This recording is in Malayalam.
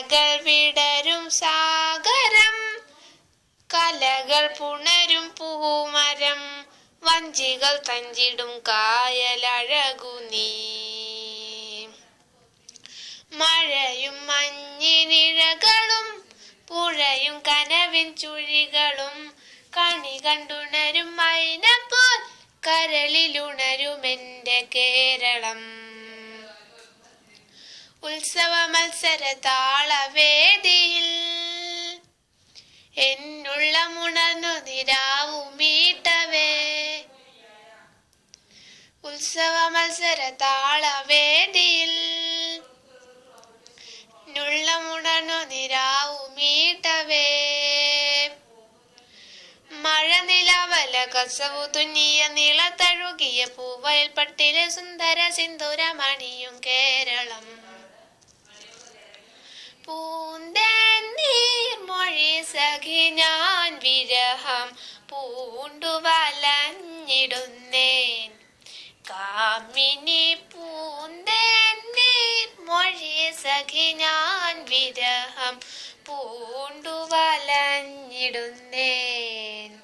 കളകൾ വിടരും സാഗരം, കലകൾ പുണരും പൂമരം, വഞ്ചികൾ തഞ്ചിടും കായലഴകു നീ. മഴയും മഞ്ഞിനിഴകളും പുഴയും കനവിൻ ചുഴികളും, കണി കണ്ടുണരും മൈനപ്പോൽ കരളിലുണരുമെന്റെ കേരളം. ഉത്സവ മത്സര താളവേദിയിൽ എന്നുള്ളമുണർന്നു നിരാവുമീട്ടവേ. ഉത്സവ മത്സര താളവേദിയിൽ എന്നുള്ളമുണർന്നു നിരാവുമീട്ടവേ. മഴ നിലവല കസവു തുന്നിയ നീളത്തഴുകിയ പൂവയൽ പട്ടിലെ സുന്ദര സിന്ദൂരമണിയും കേരളം. പൂന്തേന്നീർമൊഴി സഖി ഞാൻ വിരഹം പൂണ്ടു വലഞ്ഞിടുന്നേൻ. കാമിനി പൂന്തേന്നീർമൊഴി സഖി ഞാൻ വിരഹം പൂണ്ടു വലഞ്ഞിടുന്നേൻ.